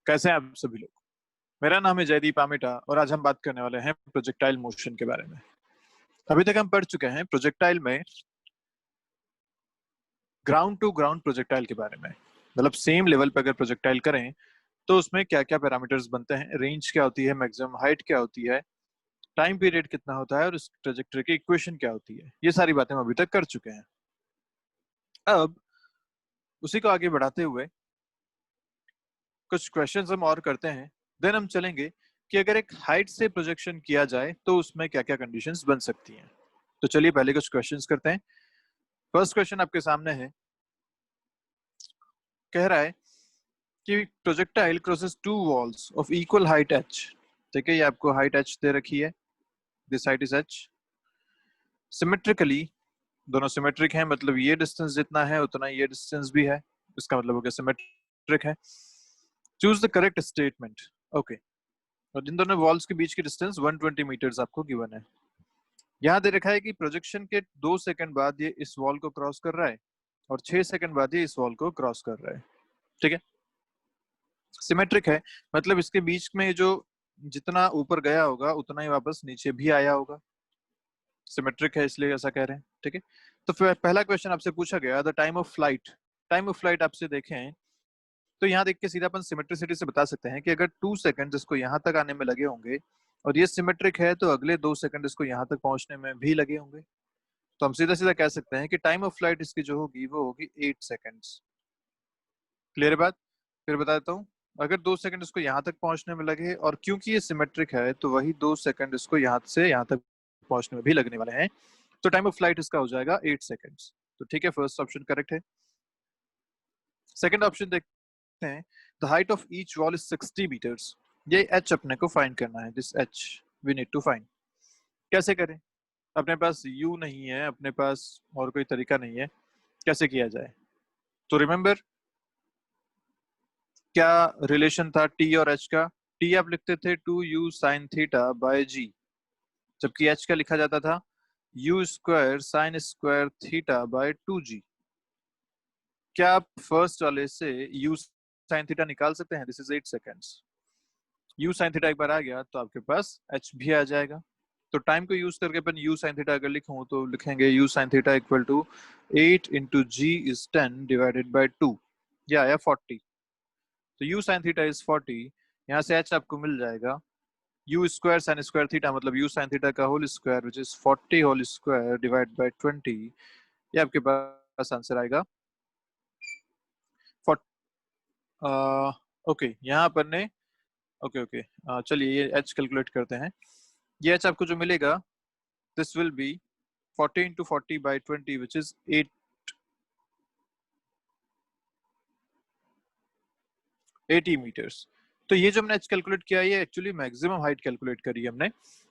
कैसे हैं आप सभी लोग। मेरा नाम है जयदीप आमिटा और आज हम बात करने वाले हैं प्रोजेक्टाइल मोशन के बारे में। अभी तक हम पढ़ चुके हैं प्रोजेक्टाइल में ग्राउंड टू ग्राउंड प्रोजेक्टाइल के बारे में, मतलब सेम लेवल पे अगर प्रोजेक्टाइल करें तो उसमें क्या क्या पैरामीटर्स बनते हैं, रेंज क्या होती है, मैक्सिमम हाइट क्या होती है, टाइम पीरियड कितना होता है और उस ट्रेजेक्टरी की इक्वेशन क्या होती है। ये सारी बातें हम अभी तक कर चुके हैं। अब उसी को आगे बढ़ाते हुए कुछ क्वेश्चंस हम और करते हैं, देन हम चलेंगे कि अगर एक हाइट से प्रोजेक्शन किया जाए तो उसमें क्या क्या कंडीशंस बन सकती हैं। तो चलिए पहले कुछ क्वेश्चंस करते हैं। फर्स्ट क्वेश्चन आपके सामने है, कह रहा है कि projectile crosses two walls of equal height h। ठीक है, ये आपको हाइट h दे रखी है, this height is h। Symmetrically, दोनों सिमेट्रिक हैं, मतलब ये डिस्टेंस जितना है उतना ये डिस्टेंस भी है, इसका मतलब हो गया सिमेट्रिक है। Choose the correct statement. Okay, और इन दोनों वॉल्स के बीच की डिस्टेंस 120 मीटर्स आपको गिवन है। यहाँ दे रखा है कि प्रोजेक्शन के 2 सेकंड बाद ये इस वॉल को क्रॉस कर रहा है और 6 सेकंड बाद ये इस वॉल को क्रॉस कर रहा है। ठीक है, सिमेट्रिक है, मतलब इसके बीच में जो जितना ऊपर गया होगा उतना ही वापस नीचे भी आया होगा। सिमेट्रिक है इसलिए ऐसा कह रहे हैं। ठीक है, तो फिर पहला क्वेश्चन आपसे पूछा गया the time of flight. Time of flight आपसे देखें तो यहाँ देख के सीधा अपन सिमेट्रिसिटी से बता सकते हैं कि अगर 2 सेकंड इसको यहाँ तक आने में लगे होंगे और ये सिमेट्रिक है तो अगले 2 सेकंड इसको यहाँ तक पहुंचने में भी लगे होंगे। तो हम सीधा सीधा कह सकते हैं कि टाइम ऑफ फ्लाइट इसकी जो होगी वो होगी 8 सेकंड्स। क्लियर बात? फिर बता देता हूँ, अगर 2 सेकंड इसको यहाँ तक पहुंचने में लगे और क्योंकि ये सिमेट्रिक है तो वही 2 सेकंड इसको यहाँ से यहाँ तक पहुंचने में भी लगने वाले हैं, तो टाइम ऑफ फ्लाइट इसका हो जाएगा 8 सेकंड्स। तो ठीक है, फर्स्ट ऑप्शन करेक्ट है। सेकंड ऑप्शन देखते हैं, the height of each wall is 60 metres. ये h अपने को फाइंड करना है, this h we need to find. कैसे करें? अपने पास u नहीं है, अपने पास और कोई तरीका नहीं है, कैसे किया जाए? तो रिमेंबर क्या रिलेशन था t और h का? t आप लिखते थे 2u sin theta by g, जबकि h का लिखा जाता था u square sin square theta by 2g। क्या आप फर्स्ट वाले से u sin थीटा निकाल सकते हैं? This is 8 seconds. u sin theta एक बार आ गया तो आपके पास h भी आ जाएगा। तो टाइम को यूज करके अपन u sin थीटा अगर लिखूं तो लिखेंगे u sin theta equal to 8 into g is 10 divided by 2, ये आया 40। तो u sin थीटा इज 40, यहाँ से h आपको मिल जाएगा u square sin square theta, मतलब u sin थीटा का whole square which is 40 whole square divide by 20, ये आपके पास आंसर आएगा 40। ओके, यहाँ पर ने ओके ओके चलिए ये h कैलकुलेट करते हैं। ये h आपको जो मिलेगा this will be 40 into 40 by 20 which is 80 metres. तो ये जो हमने h कैलकुलेट किया है ये एक्चुअली मैक्सिमम हाइट कैलकुलेट करी है हमने,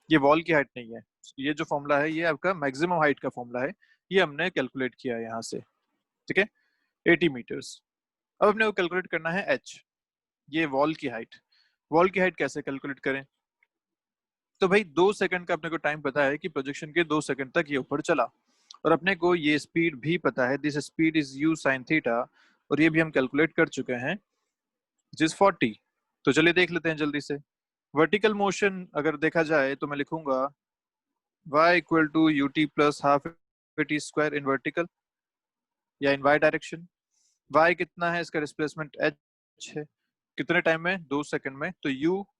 ये वॉल की हाइट नहीं है। ये जो फॉर्मूला है ये आपका मैक्सिमम हाइट का फॉर्मूला है, ये हमने कैलकुलेट किया है यहाँ से। ठीक है, 80 मीटर्स। अब अपने को कैलकुलेट करना है h, ये वॉल की हाइट। वॉल की हाइट कैसे कैलकुलेट करें? तो भाई 2 सेकंड का अपने को टाइम पता है कि प्रोजेक्शन के 2 सेकंड तक ये ऊपर चला, और अपने को ये स्पीड भी पता है, this speed is u sin theta, और ये भी हम कैलकुलेट कर चुके हैं जिस 40। तो चलिए देख लेते हैं जल्दी से। वर्टिकल मोशन अगर देखा जाए तो मैं लिखूंगा y equal to ut plus half T square in vertical या इन y डायरेक्शन। y कितना है, इसका डिस्प्लेसमेंट h है, कितने टाइम में? 2 सेकंड में। तो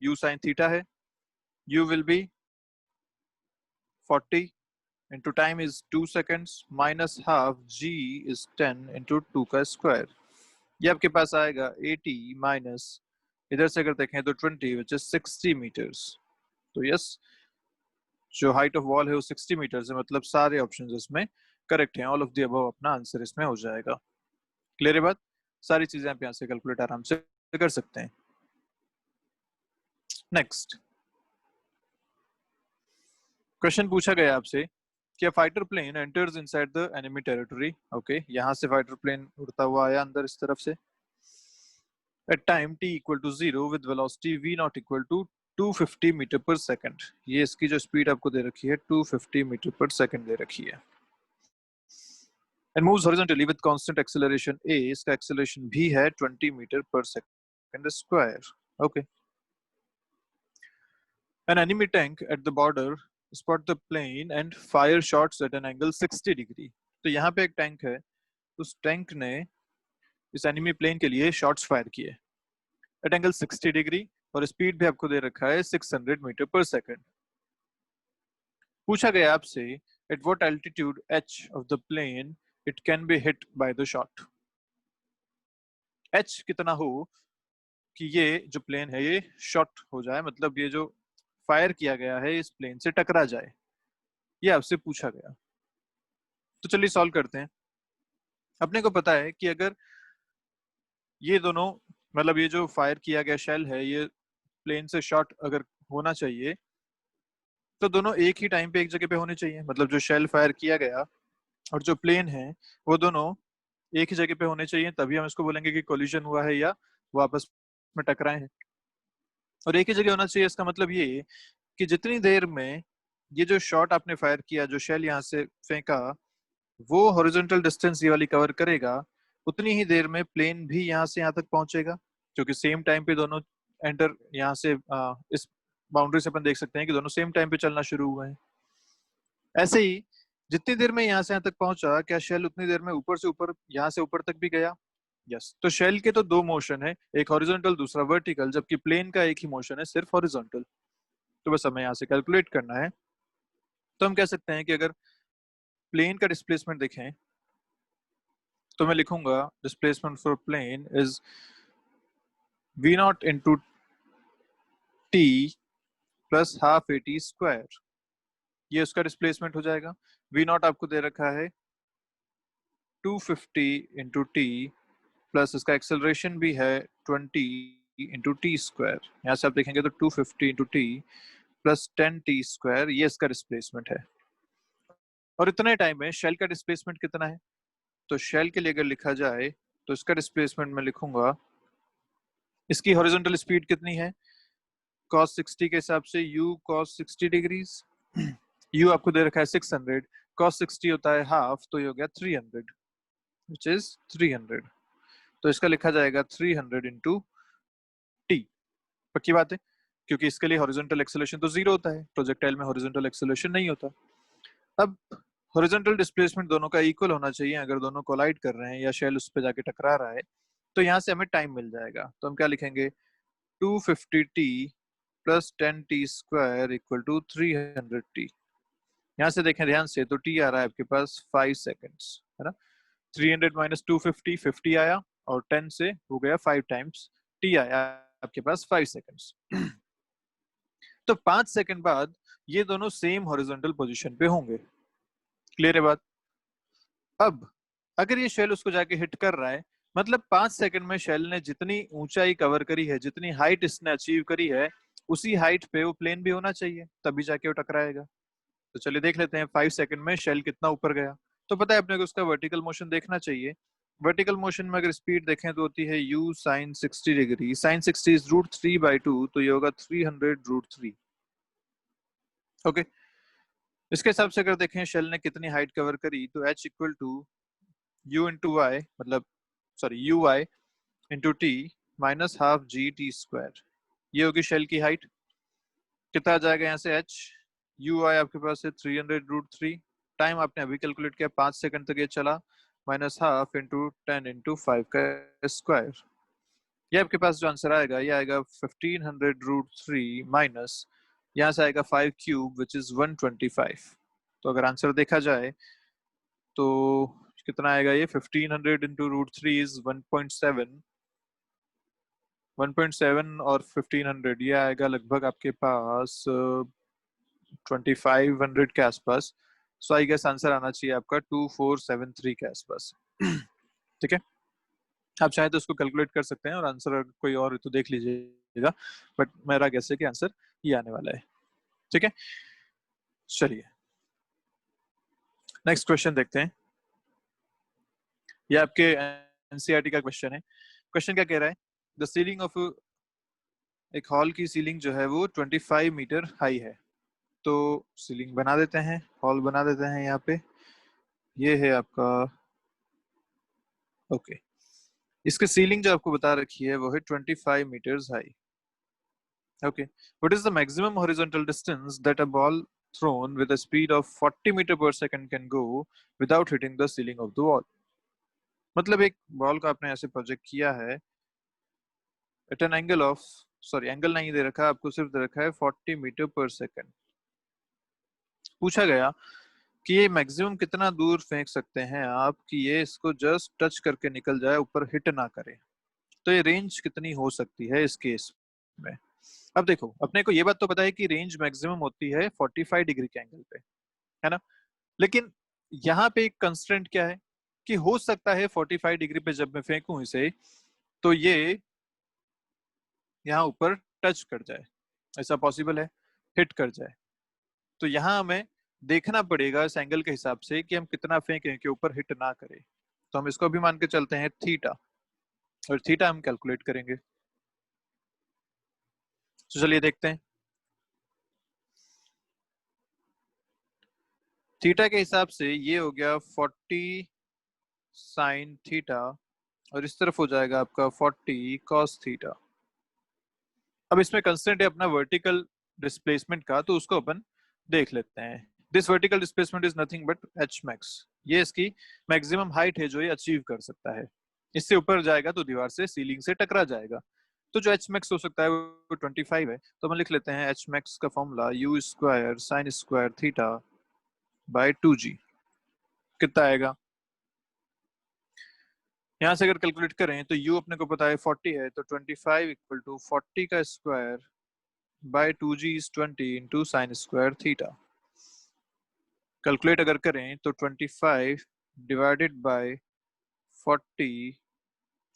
u sin थीटा है, u will be 40 into time is 2 seconds minus half g is 10 into 2 का स्क्वायर, ये आपके पास आएगा 80 माइनस इधर से अगर देखें तो 20 which is 60 मीटर्स। तो यस, जो हाइट ऑफ वॉल है वो 60 मीटर्स है, मतलब सारे ऑप्शंस इसमें करेक्ट हैं, ऑल ऑफ द अबव अपना आंसर इसमें हो जाएगा। क्लियर है बात? सारी चीजें आप यहाँ से कैलकुलेट आराम से कर सकते हैं। नेक्स्ट क्वेश्चन पूछा गया आपसे कि fighter plane enters inside the enemy territory. Okay, यहाँ से फाइटर प्लेन उड़ता हुआ आया अंदर इस तरफ से at time t equal to 0 with velocity v not equal to 250 metre पर सेकंड। ये इसकी जो स्पीड आपको दे रखी है 250 मीटर पर सेकंड दे रखी है, and moves horizontally with constant acceleration a, इसका acceleration भी है 20 मीटर पर second square. Okay. An enemy tank at the border spot the plane and fire shots at an angle 60 degree. तो यहाँ पे एक टैंक है, उस टैंक ने इस एनिमी प्लेन के लिए शॉट्स फायर किए एट एंगल 60 डिग्री और स्पीड भी आपको दे रखा है 600 मीटर पर सेकंड। पूछा गया आपसे at what altitude h of the plane it can be hit by the shot. h कितना हो कि ये जो प्लेन है ये शॉट हो जाए, मतलब ये जो फायर किया गया है इस प्लेन से टकरा जाए, ये आपसे पूछा गया। तो चलिए सॉल्व करते हैं। अपने को पता है कि अगर ये दोनों, मतलब ये जो फायर किया गया शेल है ये प्लेन से शॉट अगर होना चाहिए तो दोनों एक ही टाइम पे एक जगह पे होने चाहिए, मतलब जो शेल फायर किया गया और जो प्लेन है वो दोनों एक ही जगह पे होने चाहिए, तभी हम इसको बोलेंगे कि कोलिजन हुआ है या वो आपस में टकराए हैं। और एक ही जगह होना चाहिए इसका मतलब ये कि जितनी देर में ये जो शॉट आपने फायर किया, जो शेल यहाँ से फेंका, वो हॉरिजॉन्टल डिस्टेंस ये वाली कवर करेगा, उतनी ही देर में प्लेन भी यहाँ से यहाँ तक पहुंचेगा, क्योंकि सेम टाइम पे दोनों एंटर यहाँ से इस बाउंड्री से अपन देख सकते हैं कि दोनों सेम टाइम पे चलना शुरू हुए हैं। ऐसे ही जितनी देर में यहाँ से यहाँ तक पहुंचा, क्या शेल उतनी देर में ऊपर से ऊपर यहाँ से ऊपर तक भी गया? यस। तो शेल के तो दो मोशन है, एक हॉरिजॉन्टल दूसरा वर्टिकल, जबकि प्लेन का एक ही मोशन है, सिर्फ हॉरिजॉन्टल। तो बस हमें यहाँ से कैलकुलेट करना है। तो हम कह सकते हैं कि अगर प्लेन का डिस्प्लेसमेंट देखें तो मैं लिखूंगा displacement for plane is v naught into T plus half A T square. ये उसका डिस्प्लेसमेंट हो जाएगा। v नॉट आपको दे रखा है 250 इंटू टी प्लस इसका एक्सेलरेशन भी है 20 इंटू टी स्क्वायर। यहाँ से आप देखेंगे तो 250 into T plus 10 T square, ये इसका डिस्प्लेसमेंट है। और इतने टाइम में शेल का डिस्प्लेसमेंट कितना है? तो शेल के लिए अगर लिखा जाए तो इसका डिस्प्लेसमेंट मैं लिखूंगा, इसकी हॉरिजॉन्टल स्पीड कितनी है cos 60 के हिसाब से u cos 60 डिग्रीज। u आपको दे रखा है 600, cos 60 होता है हाफ, तो ये हो गया 300 which is 300। तो इसका लिखा जाएगा 300 इंटू टी। पक्की बात है, क्योंकि इसके लिए हॉरिजॉन्टल एक्सेलरेशन तो जीरो होता है, प्रोजेक्टाइल में हॉरिजॉन्टल एक्सेलरेशन नहीं होता। अब हॉरिजॉन्टल डिस्प्लेसमेंट दोनों का इक्वल होना चाहिए, अगर दोनों कोलाइड कर रहे हैं या शेल उस पर जाके टकरा रहा है तो यहाँ से हमें टाइम मिल जाएगा। तो हम क्या लिखेंगे, 250t plus 10t square equal to 300t। यहाँ से देखें ध्यान से तो t आ रहा है आपके पास 5 सेकेंड्स, है ना। 300 माइनस 250, 50 आया, और 10 से हो गया 5 टाइम्स, t आया आपके पास 5 सेकेंड्स। तो 5 सेकंड बाद ये दोनों सेम हॉरिजॉन्टल पोजीशन पे होंगे। क्लियर है बात? अब अगर ये शेल उसको जाके हिट कर रहा है, मतलब 5 सेकंड में शेल ने जितनी ऊंचाई कवर करी है, जितनी हाइट इसने अचीव करी है, उसी हाइट पे वो प्लेन भी होना चाहिए, तभी जाके वो टकराएगा। तो चलिए देख लेते हैं 5 सेकंड में शेल कितना ऊपर गया। तो पता है अपने को उसका वर्टिकल मोशन देखना चाहिए। वर्टिकल मोशन में अगर स्पीड देखें तो होती है u sin 60 degree, sin 60 is √3/2, तो ये होगा 300 √3। ओके। इसके हिसाब से अगर देखें शेल ने कितनी हाइट कवर करी, तो h equal to u into y, मतलब sorry u y into t minus half g t square, ये होगी शेल की हाइट। कितना आ जाएगा यहाँ से h, यू आई आपके पास है 300 √3, टाइम आपने अभी कैलकुलेट किया 5 सेकंड तक ये चला, माइनस हाफ इंटू 10 इंटू 5 का स्क्वायर। ये आपके पास जो आंसर आएगा ये आएगा 1500 √3 माइनस यहाँ से आएगा 5 क्यूब विच इज 125। तो अगर आंसर देखा जाए तो कितना आएगा, ये 1500 इंटू √3 इज 1.7, 1.7 और 1500 ये आएगा लगभग आपके पास 2500 के आसपास। सो आई गेस आंसर आना चाहिए आपका 2473 के आसपास। ठीक है, आप चाहे तो उसको कैलकुलेट कर सकते हैं और आंसर कोई और तो देख लीजिएगा, बट मेरा गेस है कि आंसर ये आने वाला है। ठीक है, चलिए नेक्स्ट क्वेश्चन देखते हैं। ये आपके एनसीईआरटी का क्वेश्चन है। क्वेश्चन क्या कह रहा है, द सीलिंग ऑफ एक हॉल की सीलिंग जो है वो 25 मीटर हाई है। तो सीलिंग बना देते हैं, हॉल बना देते हैं यहाँ पे, ये है आपका ओके। इसके सीलिंग जो आपको बता रखी है वो है 25 metres high. Okay. What is the maximum horizontal distance that a ball thrown with a speed of 40 meter per second can go without hitting the ceiling of the wall? मतलब एक बॉल को आपने ऐसे प्रोजेक्ट किया है at an angle of, sorry angle नहीं दे रखा, आपको सिर्फ दे रखा है 40 मीटर पर सेकंड। पूछा गया कि ये मैक्सिमम कितना दूर फेंक सकते हैं आप कि ये इसको जस्ट टच करके निकल जाए, ऊपर हिट ना करे। तो ये रेंज कितनी हो सकती है इस केस में? अब देखो, अपने को ये बात तो पता है कि रेंज मैक्सिमम होती है 45 डिग्री के एंगल पे, है ना? लेकिन यहाँ पे एक कंस्ट्रेंट क्या है कि हो सकता है 45 डिग्री पे जब मैं फेंकूं इसे तो ये यहाँ ऊपर टच कर जाए, ऐसा पॉसिबल है, हिट कर जाए। तो यहाँ हमें देखना पड़ेगा इस एंगल के हिसाब से कि हम कितना फेंकें कि ऊपर हिट ना करे। तो हम इसको भी मान के चलते हैं थीटा, और थीटा हम कैलकुलेट करेंगे। तो चलिए देखते हैं। थीटा के हिसाब से ये हो गया 40 साइन थीटा, और इस तरफ हो जाएगा आपका 40 कॉस थीटा। अब इसमें कंस्टेंट है अपना वर्टिकल डिस्प्लेसमेंट का, तो उसको अपन देख लेते हैं। This vertical displacement is nothing but H max. ये इसकी मैक्सिमम हाइट है जो ये अचीव कर सकता है। इससे ऊपर जाएगा तो दीवार से, सीलिंग से टकरा जाएगा। तो जो एच मैक्स हो सकता है वो 25 है। तो हम लिख लेते हैं एच मैक्स का formula you square sign square theta by 2g। कितना आएगा? यहाँ से अगर कैलकुलेट करें तो u अपने को पता है 40 है, तो 25 इक्वल टू 40 का square by 2g is 20 into sine square theta. Calculate अगर करें तो 25 divided by 40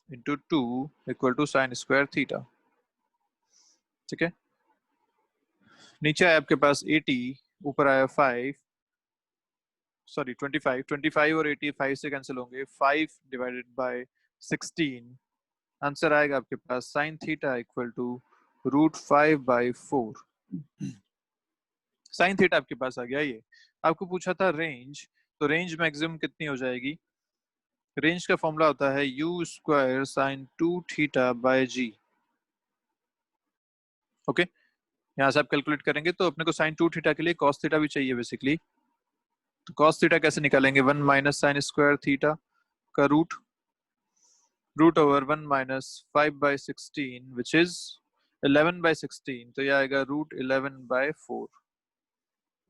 into 2 equal to sine square theta. ठीक है, नीचे आया आपके पास 80, ऊपर आया 5, सॉरी 25, 25 और 80 5 से कैंसिल होंगे, 5 डिवाइडेड बाय 16। आंसर आएगा आपके पास sine theta equal to √5/4। Sine theta आपके पास आ गया। ये आपको पूछा था रेंज, तो रेंज मैक्सिमम कितनी हो जाएगी? रेंज का फॉर्मूला होता है you square sine 2 theta by G. Okay, यहाँ से आप कैलकुलेट करेंगे तो अपने को साइन 2 थीटा के लिए कॉस थीटा भी चाहिए बेसिकली। तो कॉस थीटा कैसे निकालेंगे? 1 माइनस साइन स्क्वायर थीटा का root, root over 1 minus 5/16 which is 11/16, तो यह आएगा √11/4।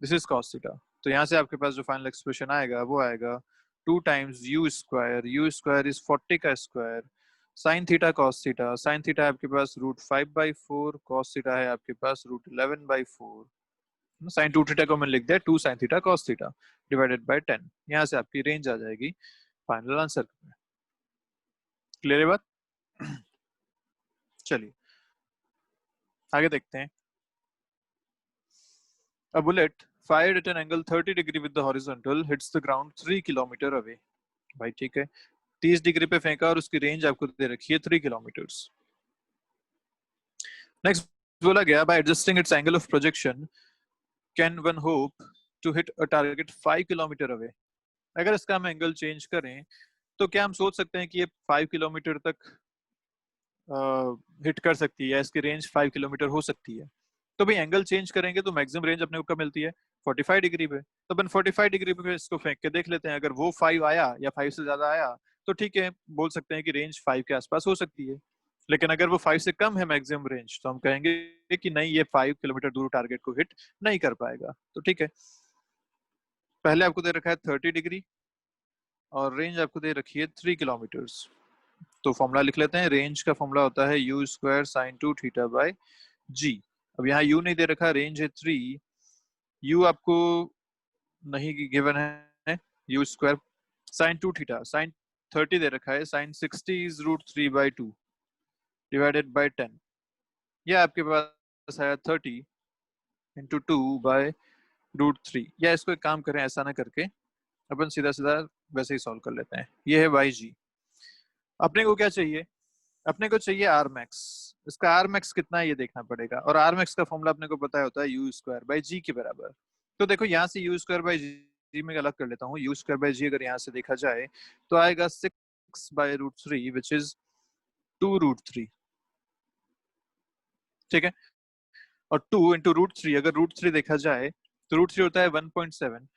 This is cos theta. तो यहाँ से आपके पास जो फाइनल एक्सप्रेशन आएगा वो आएगा 2 टाइम्स यू स्क्वायर इज 40 का square sine theta cos theta. Sine theta है आपके पास √5/4, कॉस थीटा है आपके पास √11/4। साइन 2 थीटा को मैंने लिख दिया 2 sine theta cos theta divided by 10। यहाँ से आपकी रेंज आ जाएगी फाइनल आंसर में। क्लियर है बात? चलिए आगे देखते हैं। A bullet fired at an angle 30 degree with the horizontal hits the ground 3 kilometre away. भाई ठीक है, 30 डिग्री पे फेंका और उसकी रेंज आपको दे रखी है 3 किलोमीटर। नेक्स्ट बोला गया by adjusting its angle of projection can one hope to hit a target 5 kilometre away. अगर इसका हम एंगल चेंज करें तो क्या हम सोच सकते हैं कि ये 5 किलोमीटर तक हिट कर सकती है, इसकी रेंज 5 किलोमीटर हो सकती है? तो भाई एंगल चेंज करेंगे तो मैक्सिमम रेंज अपने को कब मिलती है? 45 डिग्री पे। तो अपन 45 डिग्री पे इसको फेंक के देख लेते हैं। अगर वो 5 आया या 5 से ज्यादा आया तो ठीक है, बोल सकते हैं कि रेंज 5 के आसपास हो सकती है। लेकिन अगर वो 5 से कम है मैक्सिमम रेंज तो हम कहेंगे कि नहीं, ये 5 किलोमीटर दूर टारगेट को हिट नहीं कर पाएगा। तो ठीक है, पहले आपको दे रखा है 30 डिग्री और रेंज आपको दे रखी है 3 किलोमीटर। तो फॉर्मूला लिख लेते हैं। रेंज का फॉर्मूला होता है you square sine 2 theta by g. अब यहाँ यू नहीं दे रखा, रेंज है 3, यू आपको नहीं गिवन है, you square sine 2 theta, sine 30 दे रखा है, साइन 60 इज √3/2 डिवाइडेड बाय 10। यह आपके पास आया 30 इंटू 2/√3। या इसको एक काम करें, ऐसा ना करके अपन सीधा सीधा वैसे ही सॉल्व कर लेते हैं। ये है वाई जी। अपने को क्या चाहिए? अपने को चाहिए आर मैक्स। इसका आर मैक्स कितना है ये देखना पड़ेगा, और आर मैक्स का फॉर्मूला अपने को पता होता है यू स्क्वायर बाई जी के बराबर। तो देखो यहाँ से यू स्क्वायर बाई जी में अलग कर लेता हूँ। यू स्क्वायर बाई जी अगर यहाँ से देखा जाए तो आएगा 6/√3 विच इज 2√3। ठीक है, और 2 इंटू √3, अगर √3 देखा जाए तो √3 होता है 1.7,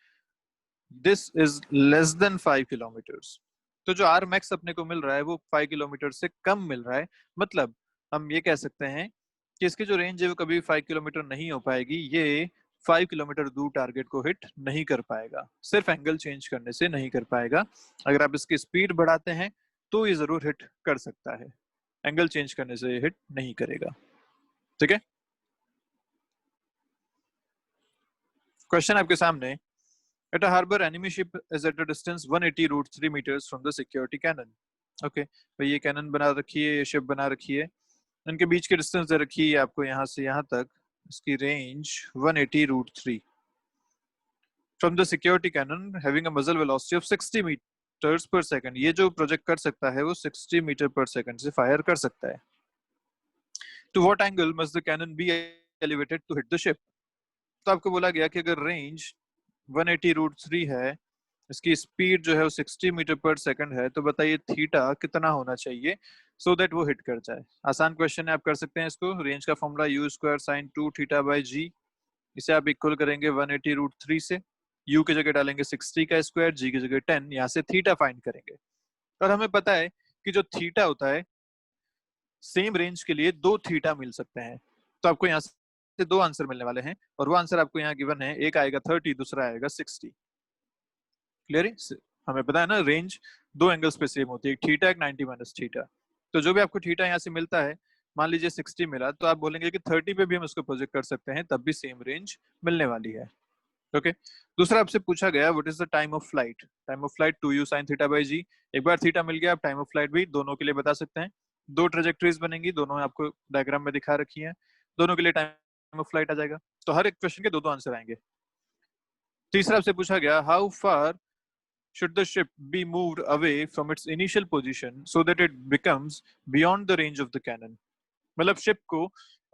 this is less than 5 kilometres. तो जो आर मैक्स अपने को मिल रहा है वो 5 किलोमीटर से कम मिल रहा है। मतलब हम ये कह सकते हैं कि इसकी जो रेंज है वो कभी 5 किलोमीटर नहीं हो पाएगी, ये 5 किलोमीटर दूर टारगेट को हिट नहीं कर पाएगा, सिर्फ एंगल चेंज करने से नहीं कर पाएगा। अगर आप इसकी स्पीड बढ़ाते हैं तो ये जरूर हिट कर सकता है, एंगल चेंज करने से हिट नहीं करेगा। ठीक है, क्वेश्चन आपके सामने। At a harbor, enemy ship is at a distance 180 √3 meters from the security cannon. Okay, तो ये कैनन बना रखी है, ये शिप बना रखी है, इनके बीच की डिस्टेंस दे रखी है आपको यहाँ से यहाँ तक, इसकी range 180 √3 from the security cannon having a muzzle velocity of 60 meters per second। ये जो प्रोजेक्ट कर सकता है वो 60 मीटर पर सेकंड से फायर कर सकता है। To what angle must the cannon be elevated to hit the ship? तो आपको बोला गया कि अगर रेंज 180 √3 है, इसकी स्पीड जो है वो 60 मीटर पर सेकंड है, तो बताइए थीटा कितना होना चाहिए सो दैट वो हिट कर जाए। आसान क्वेश्चन है, आप कर सकते हैं इसको। रेंज का formula u² sin 2 theta by g, इसे आप इक्वल करेंगे 180 √3 से, u की जगह डालेंगे 60 का स्क्वायर, g की जगह 10, यहाँ से थीटा फाइंड करेंगे। और हमें पता है कि जो थीटा होता है सेम रेंज के लिए 2 थीटा मिल सकते हैं। तो आपको यहाँ से 2 आंसर मिलने वाले हैं और वो आंसर आपको यहाँ गिवन है, एक आएगा 30, दूसरा आएगा 60। क्लियर है? हमें पता है ना रेंज 2 एंगल्स पे सेम होती है, एक थीटा, एक 90 माइनस थीटा। तो जो भी आपको थीटा यहाँ से मिलता है, मान लीजिए 60 मिला, तो आप बोलेंगे कि 30 पे भी हम इसको प्रोजेक्ट कर सकते हैं, तब भी सेम रेंज मिलने वाली है। ओके, दूसरा आपसे पूछा गया what is the time of flight. Time of flight 2u sin theta by g. एक बार थीटा मिल गया, आप टाइम ऑफ फ्लाइट भी दोनों के लिए बता सकते हैं। 2 ट्रेजेक्टरीज बनेंगी, दोनों आपको डायग्राम में दिखा रखी है, दोनों के लिए टाइम ऑफ फ्लाइट आ जाएगा। तो हर एक क्वेश्चन के 2 आंसर आएंगे। तीसरा आपसे पूछा गया how far should the ship be moved away from its initial position so that it becomes beyond the range of the cannon। मतलब शिप को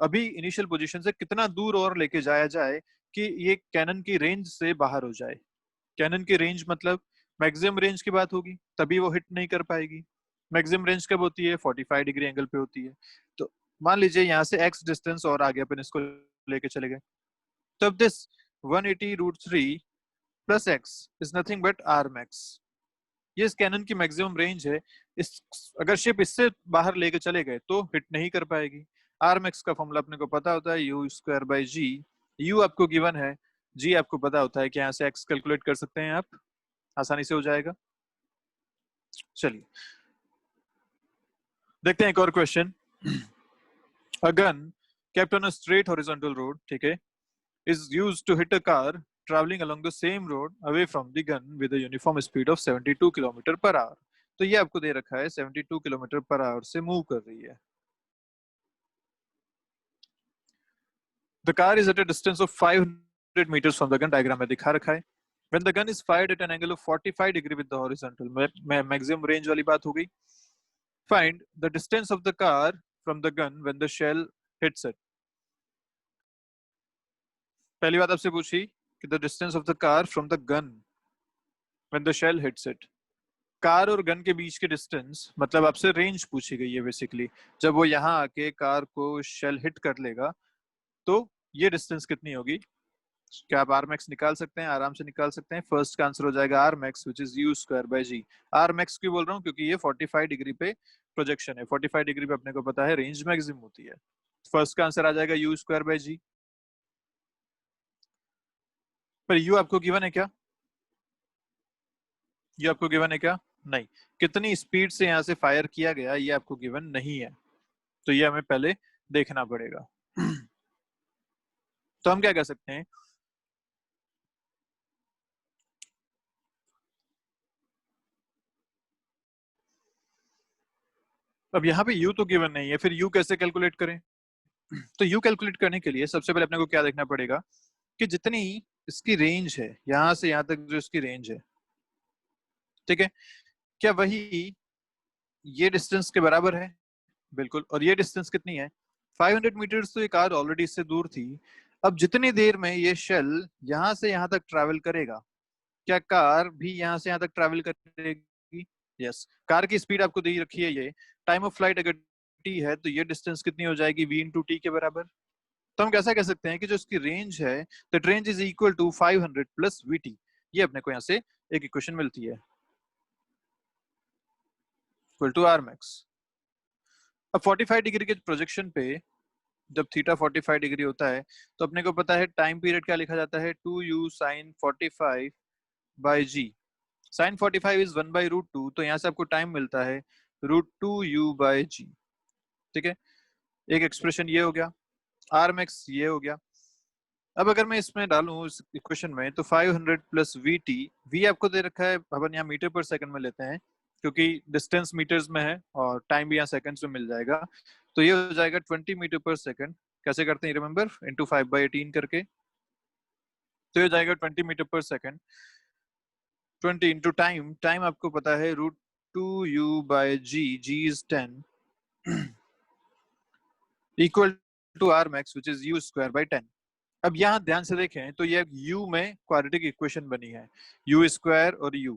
अभी इनिशियल पोजीशन से कितना दूर और लेके जाया जाए कि ये कैनन की रेंज से बाहर हो जाए। कैनन की रेंज मतलब मैक्सिमम रेंज की बात होगी, तभी वो हिट नहीं कर पाएगी। मैक्सिमम रेंज कब होती है? 45 डिग्री एंगल पे होती है। तो मान लीजिए यहाँ से एक्स डिस्टेंस और आगे अपन इसको लेके चले गए, तब this 180 √3 plus x is nothing but R max. ये इस कैनन की मैक्सिमम रेंज है। इस अगर शिप इससे बाहर लेके चले गए तो हिट नहीं कर पाएगी। आर मैक्स का फॉर्मूला अपने को पता होता है, u² बाई जी। u आपको गिवन है, g आपको पता होता है कि यहाँ से x कैलकुलेट कर सकते हैं आप, आसानी से हो जाएगा। चलिए देखते हैं एक और question. A gun kept on a straight horizontal road, ठीक है, is used to hit a car traveling along the same road away from the gun with a uniform speed of 72 kilometre per hour. तो ये आपको दे रखा है 72 kilometre per hour से move कर रही है। The car is at a distance of 500 meters from the gun, diagram में दिखा रखा है। When the gun is fired at an angle of 45 degree with the horizontal, maximum range वाली बात हो गई। Find the distance of the car from the gun when the shell hits it। पहली बात आपसे पूछी कि the distance of the car from the gun when the shell hits it। Car और गन के बीच के डिस्टेंस मतलब आपसे रेंज पूछी गई है बेसिकली। जब वो यहाँ आके कार को शेल हिट कर लेगा तो ये डिस्टेंस कितनी होगी? क्या आप आर मैक्स निकाल सकते हैं? आराम से निकाल सकते हैं। फर्स्ट का आंसर हो जाएगा R max which is u² by G. R max क्यों बोल रहा हूँ? क्योंकि ये 45 डिग्री पे प्रोजेक्शन है, 45 डिग्री पे अपने को पता है रेंज मैक्सिमम होती है। फर्स्ट का आंसर आ जाएगा u² बाई जी। पर u आपको गिवन है क्या? ये आपको गिवन है क्या? नहीं। कितनी स्पीड से यहाँ से फायर किया गया ये आपको गिवन नहीं है, तो ये हमें पहले देखना पड़ेगा। तो हम क्या कर सकते हैं, अब यहाँ पे u तो गिवन नहीं है, फिर u कैसे कैलकुलेट करें? तो u कैलकुलेट करने के लिए सबसे पहले अपने को क्या देखना पड़ेगा कि जितनी इसकी रेंज है यहाँ से यहाँ तक जो इसकी रेंज है, ठीक है, क्या वही ये डिस्टेंस के बराबर है? बिल्कुल। और ये डिस्टेंस कितनी है? 500 मीटर्स। तो ये कार ऑलरेडी इससे दूर थी। अब जितनी देर में ये शेल यहाँ से यहाँ तक ट्रैवल करेगा, क्या कार भी यहाँ से यहाँ तक ट्रैवल करेगी? यस। कार की स्पीड आपको दी रखी है, ये टाइम ऑफ फ्लाइट अगर t है तो ये डिस्टेंस कितनी हो जाएगी? v इंटू टी के बराबर। तो हम कैसा कह सकते हैं कि जो इसकी रेंज है, that range is equal to 500 plus VT. ये अपने को यहाँ से एक इक्वेशन मिलती है, इक्वल टू आर मैक्स। अब 45 डिग्री के प्रोजेक्शन पे जब थीटा 45 डिग्री होता है तो अपने को पता है टाइम पीरियड क्या लिखा जाता है, 2u sine 45 by G. Sine 45 is 1/√2, तो यहाँ से आपको टाइम मिलता है √2u बाई जी। ठीक है, एक एक्सप्रेशन ये हो गया, आर मैक्स ये हो गया। अब अगर मैं इसमें डालूं इस इक्वेशन में तो 500 प्लस वी टी, वी आपको दे रखा है, अपन यहाँ मीटर पर सेकंड में लेते हैं क्योंकि डिस्टेंस मीटर्स में है और टाइम भी यहाँ सेकंड्स में मिल जाएगा। तो ये हो जाएगा 20 मीटर पर सेकंड। कैसे करते हैं रिमेंबर, इंटू 5/18 करके। तो ये हो जाएगा 20 मीटर पर सेकंड। 20 इंटू टाइम, टाइम आपको पता है √2u by G, G is 10 equal to R max which is u square by 10। अब यहाँ ध्यान से देखें तो ये u में क्वाड्रेटिक इक्वेशन बनी है, u स्क्वायर और u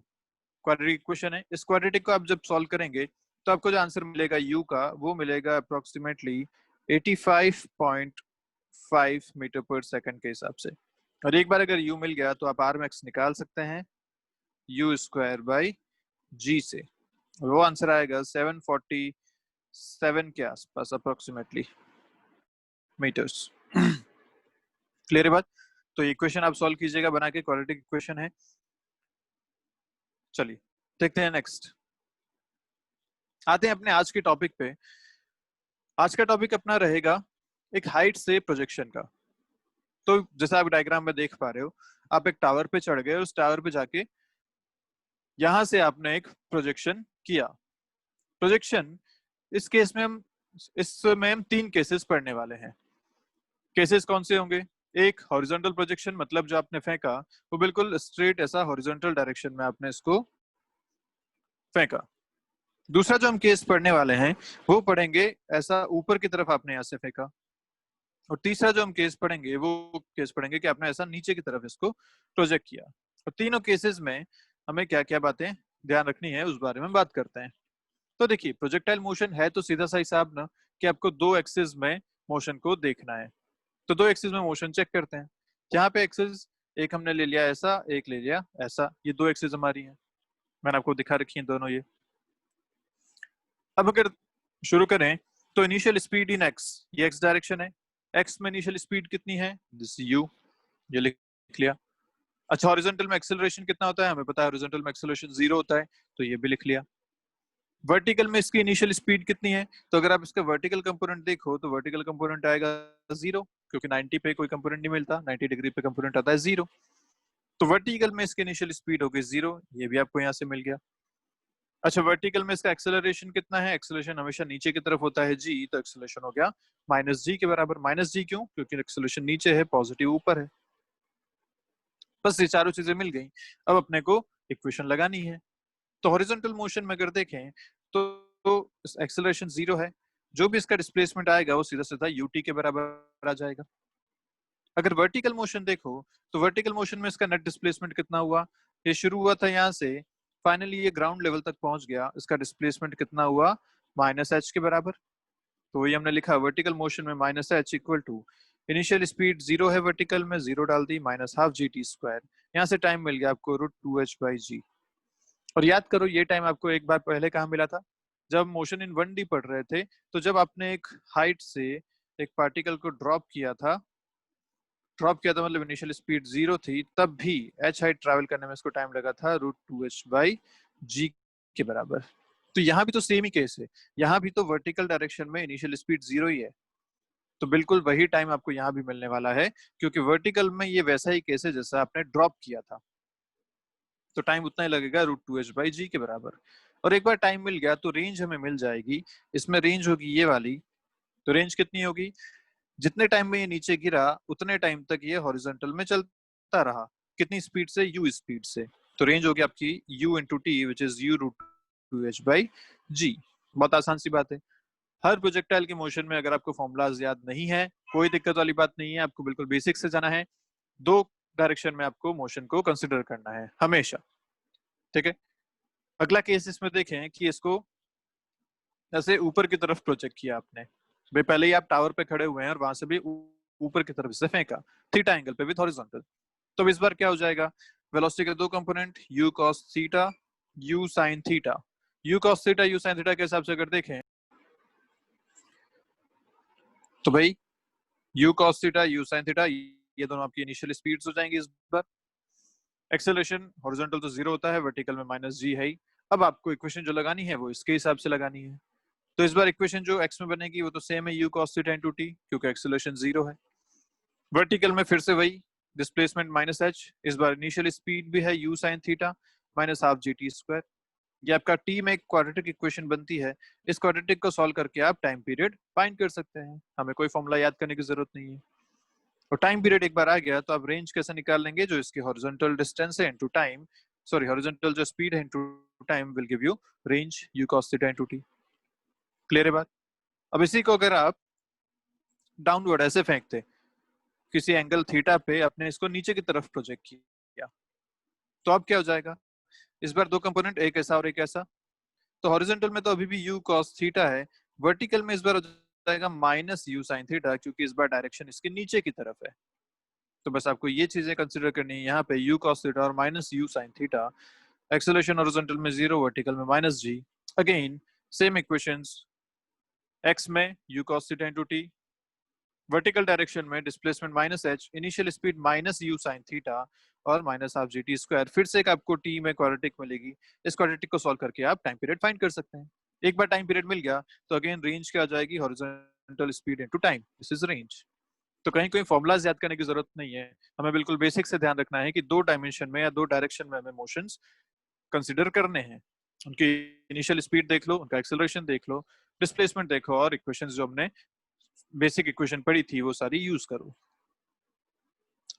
क्वाड्रेटिक इक्वेशन है। इस क्वाड्रेटिक को आप जब सॉल्व करेंगे तो आपको जो आंसर मिलेगा u का, वो मिलेगा अप्रोक्सीमेटली 85.5 मीटर पर सेकंड के हिसाब से। और एक बार अगर u मिल गया तो आप आर मैक्स निकाल सकते हैं u स्क्वायर बाई जी से, वो आंसर आएगा 747 के आसपास अप्रोक्सीमेटली मीटर्स। क्लियर है बात? तो इक्वेशन आप सॉल्व कीजिएगा बना के, क्वाड्रेटिक इक्वेशन है। चलिए देखते हैं नेक्स्ट, आते हैं अपने आज के टॉपिक पे। आज का टॉपिक अपना रहेगा एक हाइट से प्रोजेक्शन का। तो जैसा आप डायग्राम में देख पा रहे हो, आप एक टावर पे चढ़ गए, उस टावर पे जाके यहां से आपने एक प्रोजेक्शन किया। प्रोजेक्शन इस केस में हम इसमें हम 3 केसेस पढ़ने वाले हैं। केसेस कौन से होंगे? एक हॉरिजॉन्टल प्रोजेक्शन, मतलब जो आपने फेंका वो बिल्कुल स्ट्रेट ऐसा हॉरिजॉन्टल डायरेक्शन में आपने इसको फेंका। दूसरा जो हम केस पढ़ने वाले हैं वो पढ़ेंगे ऐसा ऊपर की तरफ आपने यहाँ से फेंका। और तीसरा जो हम केस पढ़ेंगे वो केस पढ़ेंगे कि आपने ऐसा नीचे की तरफ इसको प्रोजेक्ट किया। और तीनों केसेस में हमें क्या क्या बातें ध्यान रखनी है उस बारे में बात करते हैं। तो देखिए, प्रोजेक्टाइल मोशन है तो सीधा सा हिसाब ना कि आपको 2 एक्सिस में मोशन को देखना है। तो 2 एक्सिस में मोशन चेक करते हैं। यहाँ पे एक्सिस एक हमने ले लिया ऐसा, एक ले लिया ऐसा, ये 2 एक्सिस हमारी हैं, मैंने आपको दिखा रखी है दोनों ये। अब अगर शुरू करें तो इनिशियल स्पीड इन एक्स, ये एक्स डायरेक्शन है, एक्स में इनिशियल स्पीड कितनी है, दिस यू, ये लिख लिया। अच्छा, हॉरिजॉन्टल में एक्सेलरेशन कितना होता है, हमें पता है हॉरिजॉन्टल में एक्सेलरेशन 0 होता है, तो ये भी लिख लिया। वर्टिकल में इसकी इनिशियल स्पीड कितनी है, तो अगर आप इसका वर्टिकल कंपोनेंट देखो तो वर्टिकल कंपोनेंट आएगा 0, क्योंकि 90 पे कोई कंपोनेंट नहीं मिलता, 90 डिग्री पे कंपोनेंट आता है 0। तो वर्टिकल में इसकी इनिशियल स्पीड होगी 0, ये भी आपको यहाँ से मिल गया। अच्छा, वर्टिकल में इसका एक्सेलरेशन कितना है, एक्सेलरेशन हमेशा नीचे की तरफ होता है g, तो एक्सेलरेशन हो गया -g के बराबर। -g क्यों? क्योंकि एक्सेलरेशन नीचे है, पॉजिटिव ऊपर है। बस ये चारों चीजें मिल गई। अब अपने को इक्वेशन लगानी है। तो हॉरिजॉन्टल मोशन में अगर देखें तो एक्सेलरेशन 0 है, जो भी इसका डिस्प्लेसमेंट आएगा वो सीधा सीधा ut के बराबर आ जाएगा। अगर वर्टिकल मोशन देखो तो वर्टिकल मोशन में इसका नेट डिस्प्लेसमेंट कितना हुआ, ये शुरू हुआ था यहाँ से, फाइनली ये ग्राउंड लेवल तक पहुंच गया, इसका डिस्प्लेसमेंट कितना हुआ, -h के बराबर। तो ये हमने लिखा वर्टिकल मोशन में -h equal to initial speed 0 है वर्टिकल में, 0 डाल दी, -12 gt स्क्वायर। यहाँ से टाइम मिल गया आपको √2h बाई जी। और याद करो ये टाइम आपको एक बार पहले कहाँ मिला था, जब मोशन इन 1D पढ़ रहे थे। तो जब आपने एक हाइट से एक पार्टिकल को ड्रॉप किया था मतलब इनिशियल स्पीड 0 थी, तब भी h हाइट ट्रैवल करने में इसको टाइम लगा था √2h बाई जी के बराबर। तो यहाँ भी तो सेम ही केस है, यहाँ भी तो वर्टिकल डायरेक्शन में इनिशियल स्पीड 0 ही है, तो बिल्कुल वही टाइम आपको यहाँ भी मिलने वाला है, क्योंकि वर्टिकल में ये वैसा ही केस है जैसा आपने ड्रॉप किया था। तो टाइम उतना ही लगेगा √2h बाई जी के बराबर। और एक बार टाइम मिल गया तो रेंज हमें मिल जाएगी, इसमें रेंज होगी ये वाली। तो रेंज कितनी होगी, जितने टाइम में ये नीचे गिरा उतने टाइम तक ये हॉरिजॉन्टल में चलता रहा। कितनी स्पीड से, u स्पीड से। तो रेंज होगी आपकी u into t which is u√2h by g. बहुत आसान सी बात है। हर प्रोजेक्टाइल के मोशन में अगर आपको फॉर्मूलाज याद नहीं है, कोई दिक्कत वाली बात नहीं है, आपको बिल्कुल बेसिक से जाना है। 2 डायरेक्शन में आपको मोशन को कंसिडर करना है हमेशा, ठीक है। अगला केस इसमें देखें कि इसको ऐसे ऊपर की तरफ प्रोजेक्ट किया आपने। भाई पहले ही आप टावर पे खड़े हुए हैं और वहां से भी ऊपर की तरफ से फेंका थीटा एंगल पे विद हॉरिजॉन्टल। तो इस बार क्या हो जाएगा, वेलोसिटी के दो component u cos theta u sin theta. u cos theta u sin theta के हिसाब से अगर देखें तो भाई u cos theta u sin theta ये दोनों आपकी इनिशियल स्पीड्स हो जाएंगी। इस बार एक्सेलरेशन हॉरिजॉन्टल तो जीरो होता है, वर्टिकल में माइनस जी है ही। अब आपको इक्वेशन जो लगानी है वो इसके हिसाब से लगानी है। तो इस बार इक्वेशन जो x में बनेगी वो तो सेम है u cos theta into t, क्योंकि एक्सेलरेशन जीरो है। वर्टिकल में फिर से वही डिस्प्लेसमेंट माइनस h, इस बार इनिशियल स्पीड भी है u sin theta minus half g t square. ये आपका t में एक क्वाड्रेटिक इक्वेशन बनती है। इस क्वाड्रेटिक को सॉल्व करके आप टाइम पीरियड फाइंड कर सकते हैं, हमें कोई फॉर्मूला याद करने की जरूरत नहीं है। और टाइम पीरियड एक बार आ गया तो आप रेंज कैसे निकाल लेंगे, जो इसकी हॉरिजॉन्टल डिस्टेंस है इनटू टाइम, सॉरी हॉरिजॉन्टल जो स्पीड है into time will give you range u cos theta into t। Clear है बात? अब इसी को अगर आप डाउनवर्ड ऐसे फेंकते किसी एंगल थीटा पे, आपने इसको नीचे की तरफ प्रोजेक्ट किया, तो अब क्या हो जाएगा, इस बार दो कंपोनेंट, एक ऐसा और एक ऐसा। तो हॉरिजॉन्टल में तो अभी भी u cos थीटा है, वर्टिकल में इस बार हो जाएगा माइनस u sin थीटा, क्योंकि इस बार डायरेक्शन इसके नीचे की तरफ है। तो बस आपको ये चीजें कंसिडर करनी है, यहाँ पे u cos थीटा और minus u sin theta. Acceleration horizontal में जीरो, वर्टिकल में minus g। Again same equations, x में u cos theta into t, vertical direction में displacement minus h, initial speed minus u sin theta और minus half g t square. फिर से एक आपको t में क्वाड्रेटिक मिलेगी, इस क्वाड्रेटिक को सॉल्व करके आप टाइम पीरियड फाइंड कर सकते हैं। एक बार टाइम पीरियड मिल गया तो अगेन रेंज क्या आ जाएगी, horizontal speed into time, this is range. तो कहीं कोई फॉर्मुलाज याद करने की जरूरत नहीं है, हमें बिल्कुल बेसिक से ध्यान रखना है कि दो डायमेंशन में या दो डायरेक्शन में हमें मोशंस कंसिडर करने हैं। उनकी इनिशियल स्पीड देख लो, उनका एक्सेलरेशन देख लो, डिस्प्लेसमेंट देखो, और इक्वेशंस जो हमने बेसिक इक्वेशन पढ़ी थी वो सारी यूज करो।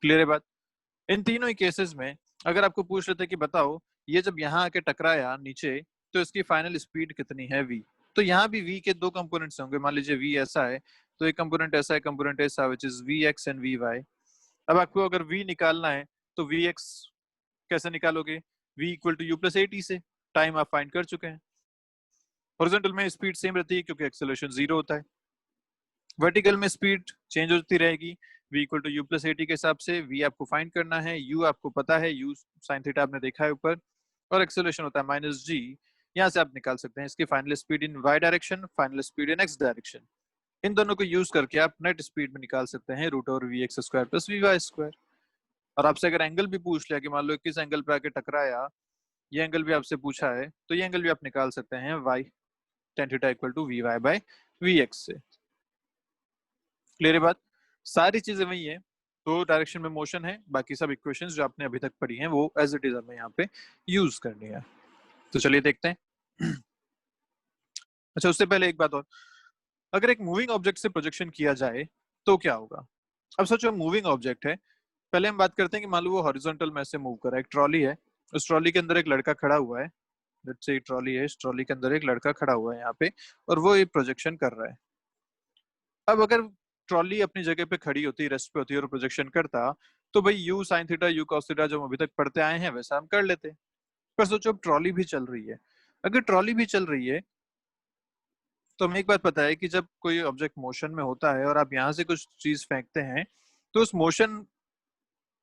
क्लियर है बात? इन तीनों ही केसेस में अगर आपको पूछ लेते कि बताओ ये जब यहाँ आके टकराया नीचे तो इसकी फाइनल स्पीड कितनी है v, तो यहाँ भी v के दो कंपोनेंट्स होंगे। मान लीजिए v ऐसा है तो एक कंपोनेंट ऐसा है, कंपोनेंट ऐसा, which is vx and vy। अब आपको अगर v निकालना है तो vx कैसे निकालोगे, v equal to u plus a t से, टाइम आप फाइंड कर चुके हैं। हॉरिजॉन्टल में स्पीड सेम रहती है क्योंकि एक्सेलरेशन जीरो होता है, वर्टिकल में स्पीड चेंज होती रहेगी v equal to u plus a t के हिसाब से। v आपको फाइंड करना है, u आपको पता है, u sin थीटा आपने देखा है ऊपर, और एक्सेलरेशन होता है माइनस g। यहाँ से आप निकाल सकते हैं इसकी final speed in y direction, final speed in x direction. इन दोनों को यूज करके आप नेट स्पीड में निकाल सकते हैं root over v x square plus v y square. और आपसे अगर एंगल भी पूछ लिया कि मान लो किस एंगल पे आके टकराया, ये एंगल भी आपसे पूछा है, तो ये एंगल भी आप निकाल सकते हैं y tan theta equal to v y by v x से। क्लियर है बात? सारी चीजें वही है, दो डायरेक्शन में मोशन है, बाकी सब इक्वेशंस जो आपने अभी तक पढ़ी हैं वो एज इट इज हमें यहाँ पे यूज करनी है। तो चलिए देखते हैं। अच्छा, उससे पहले एक बात और, अगर एक मूविंग ऑब्जेक्ट से प्रोजेक्शन किया जाए तो क्या होगा। अब सोचो मूविंग ऑब्जेक्ट है, पहले हम बात करते हैं कि मान लो वो हॉरिजॉन्टल में से मूव कर रहा है, एक ट्रॉली है, उस ट्रॉली के अंदर एक लड़का खड़ा हुआ है, लेट्स से ट्रॉली है, इस ट्रॉली के अंदर एक लड़का खड़ा हुआ है यहाँ पे, और वो ये प्रोजेक्शन कर रहा है। अब अगर ट्रॉली अपनी जगह पे खड़ी होती, रेस्ट पे होती और प्रोजेक्शन करता, तो भाई you sine theta you cos theta जो हम अभी तक पढ़ते आए हैं वैसा हम कर लेते। पर सोचो अब ट्रॉली भी चल रही है, अगर ट्रॉली भी चल रही है तो हमें एक बात पता है कि जब कोई ऑब्जेक्ट मोशन में होता है और आप यहाँ से कुछ चीज फेंकते हैं, तो उस मोशन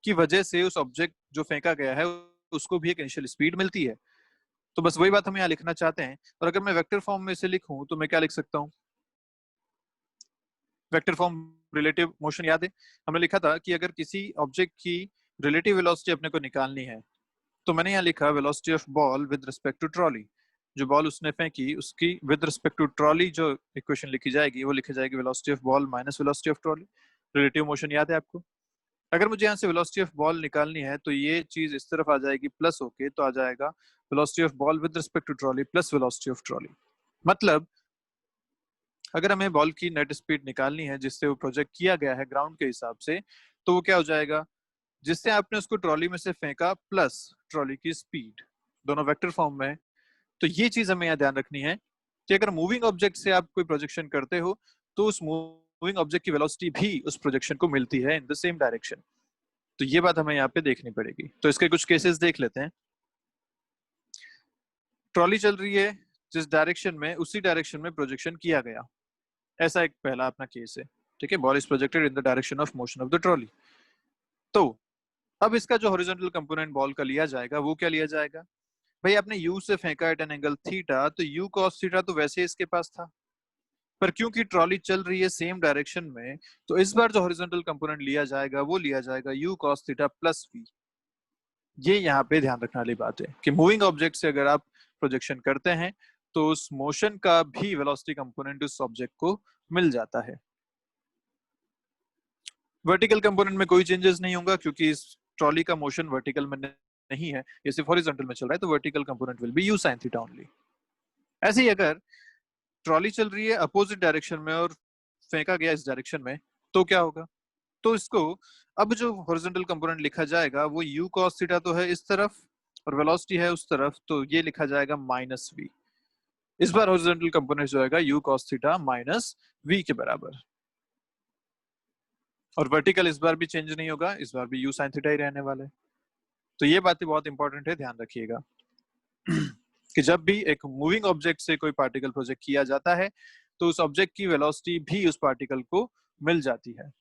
की वजह से उस ऑब्जेक्ट जो फेंका गया है उसको भी एक इनिशियल स्पीड मिलती है। तो बस वही बात हम यहाँ लिखना चाहते हैं। और अगर मैं वेक्टर फॉर्म में इसे लिखूं तो मैं क्या लिख सकता हूँ, वेक्टर फॉर्म रिलेटिव मोशन याद है, हमने लिखा था कि अगर किसी ऑब्जेक्ट की रिलेटिव वेलोसिटी अपने को निकालनी है तो मैंने यहाँ लिखा velocity of ball with respect to trolley. जो बॉल उसने फेंकी उसकी विद रिस्पेक्ट टू ट्रॉली जो इक्वेशन लिखी जाएगी वो लिखी जाएगी velocity of ball minus velocity of trolley. Relative motion याद है आपको? अगर मुझे यहाँ से वेलोसिटी ऑफ बॉल निकालनी है तो ये चीज इस तरफ आ जाएगी प्लस होके, तो आ जाएगा velocity of ball with respect to trolley plus velocity of trolley. मतलब अगर हमें बॉल की नेट स्पीड निकालनी है जिससे वो प्रोजेक्ट किया गया है ग्राउंड के हिसाब से, तो वो क्या हो जाएगा, जिससे आपने उसको ट्रॉली में से फेंका प्लस ट्रॉली की स्पीड, दोनों वेक्टर फॉर्म में है। तो ये चीज हमें यहाँ ध्यान रखनी है कि अगर मूविंग ऑब्जेक्ट से आप कोई प्रोजेक्शन करते हो तो उस मूविंग ऑब्जेक्ट की वेलोसिटी भी उस प्रोजेक्शन को मिलती है इन द सेम डायरेक्शन। तो ये बात हमें यहाँ पे देखनी पड़ेगी। तो इसके कुछ केसेस देख लेते हैं। ट्रॉली चल रही है, जिस डायरेक्शन में उसी डायरेक्शन में प्रोजेक्शन किया गया, ऐसा एक पहला अपना केस है। ठीक है, ball is projected in the direction of motion of the trolley. तो अब इसका जो हॉरिजॉन्टल कंपोनेंट बॉल का लिया जाएगा वो क्या लिया जाएगा? भाई आपने यू से फेंका एट एन एंगल थीटा, तो यू कॉस थीटा तो वैसे इसके पास था, पर क्योंकि ट्रॉली चल रही है सेम डायरेक्शन में, तो इस बार जो हॉरिजॉन्टल कंपोनेंट लिया जाएगा वो लिया जाएगा u cos theta plus v. ये यहाँ पे ध्यान रखने वाली बात है कि मूविंग ऑब्जेक्ट से अगर आप प्रोजेक्शन करते हैं तो उस मोशन का भी वेलोसिटी कंपोनेंट उस ऑब्जेक्ट को मिल जाता है। वर्टिकल कंपोनेंट में कोई चेंजेस नहीं होगा क्योंकि इस ट्रॉली का मोशन वर्टिकल में नहीं है, ये सिर्फ हॉरिजॉन्टल में चल रहा है, तो vertical component will be you sine theta only. ऐसे ही अगर ट्रॉली चल रही है अपोजिट डायरेक्शन में और फेंका गया इस डायरेक्शन में, तो क्या होगा? तो इसको अब जो हॉरिजॉन्टल कंपोनेंट लिखा जाएगा वो u cos थीटा तो है इस तरफ और वेलोसिटी है उस तरफ, तो ये लिखा जाएगा माइनस v। इस बार हॉरिजॉन्टल कंपोनेंट जो आएगा u cos theta minus v के बराबर, और वर्टिकल इस बार भी चेंज नहीं होगा, इस बार भी u sin थीटा ही रहने वाला है। तो ये बातें बहुत इंपॉर्टेंट है, ध्यान रखिएगा कि जब भी एक मूविंग ऑब्जेक्ट से कोई पार्टिकल प्रोजेक्ट किया जाता है तो उस ऑब्जेक्ट की वेलोसिटी भी उस पार्टिकल को मिल जाती है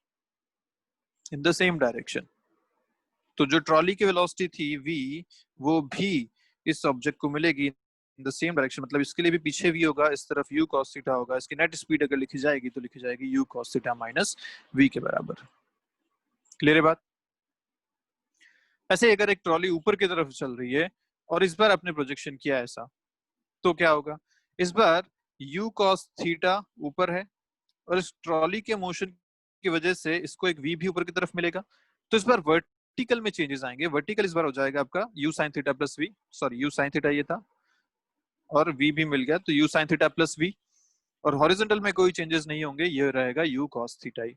इन द सेम डायरेक्शन। तो जो ट्रॉली की वेलोसिटी थी v, वो भी इस ऑब्जेक्ट को मिलेगी इन द सेम डायरेक्शन, मतलब इसके लिए भी पीछे v होगा, इस तरफ u cos थीटा होगा। इसकी नेट स्पीड अगर लिखी जाएगी तो लिखी जाएगी u cos theta minus v के बराबर। क्लियर है बात? ऐसे अगर एक ट्रॉली ऊपर की तरफ चल रही है और इस बार आपने प्रोजेक्शन किया ऐसा, तो क्या होगा? इस बार u cos थीटा ऊपर है और इस ट्रॉली के मोशन की वजह से इसको एक v भी ऊपर की तरफ मिलेगा, तो इस बार वर्टिकल में चेंजेस आएंगे। वर्टिकल इस बार हो जाएगा आपका u sin theta plus v, sorry u sin theta ये था और v भी मिल गया, तो u sin theta plus v, और हॉरिजॉन्टल में कोई चेंजेस नहीं होंगे, ये रहेगा u cos थीटा ही।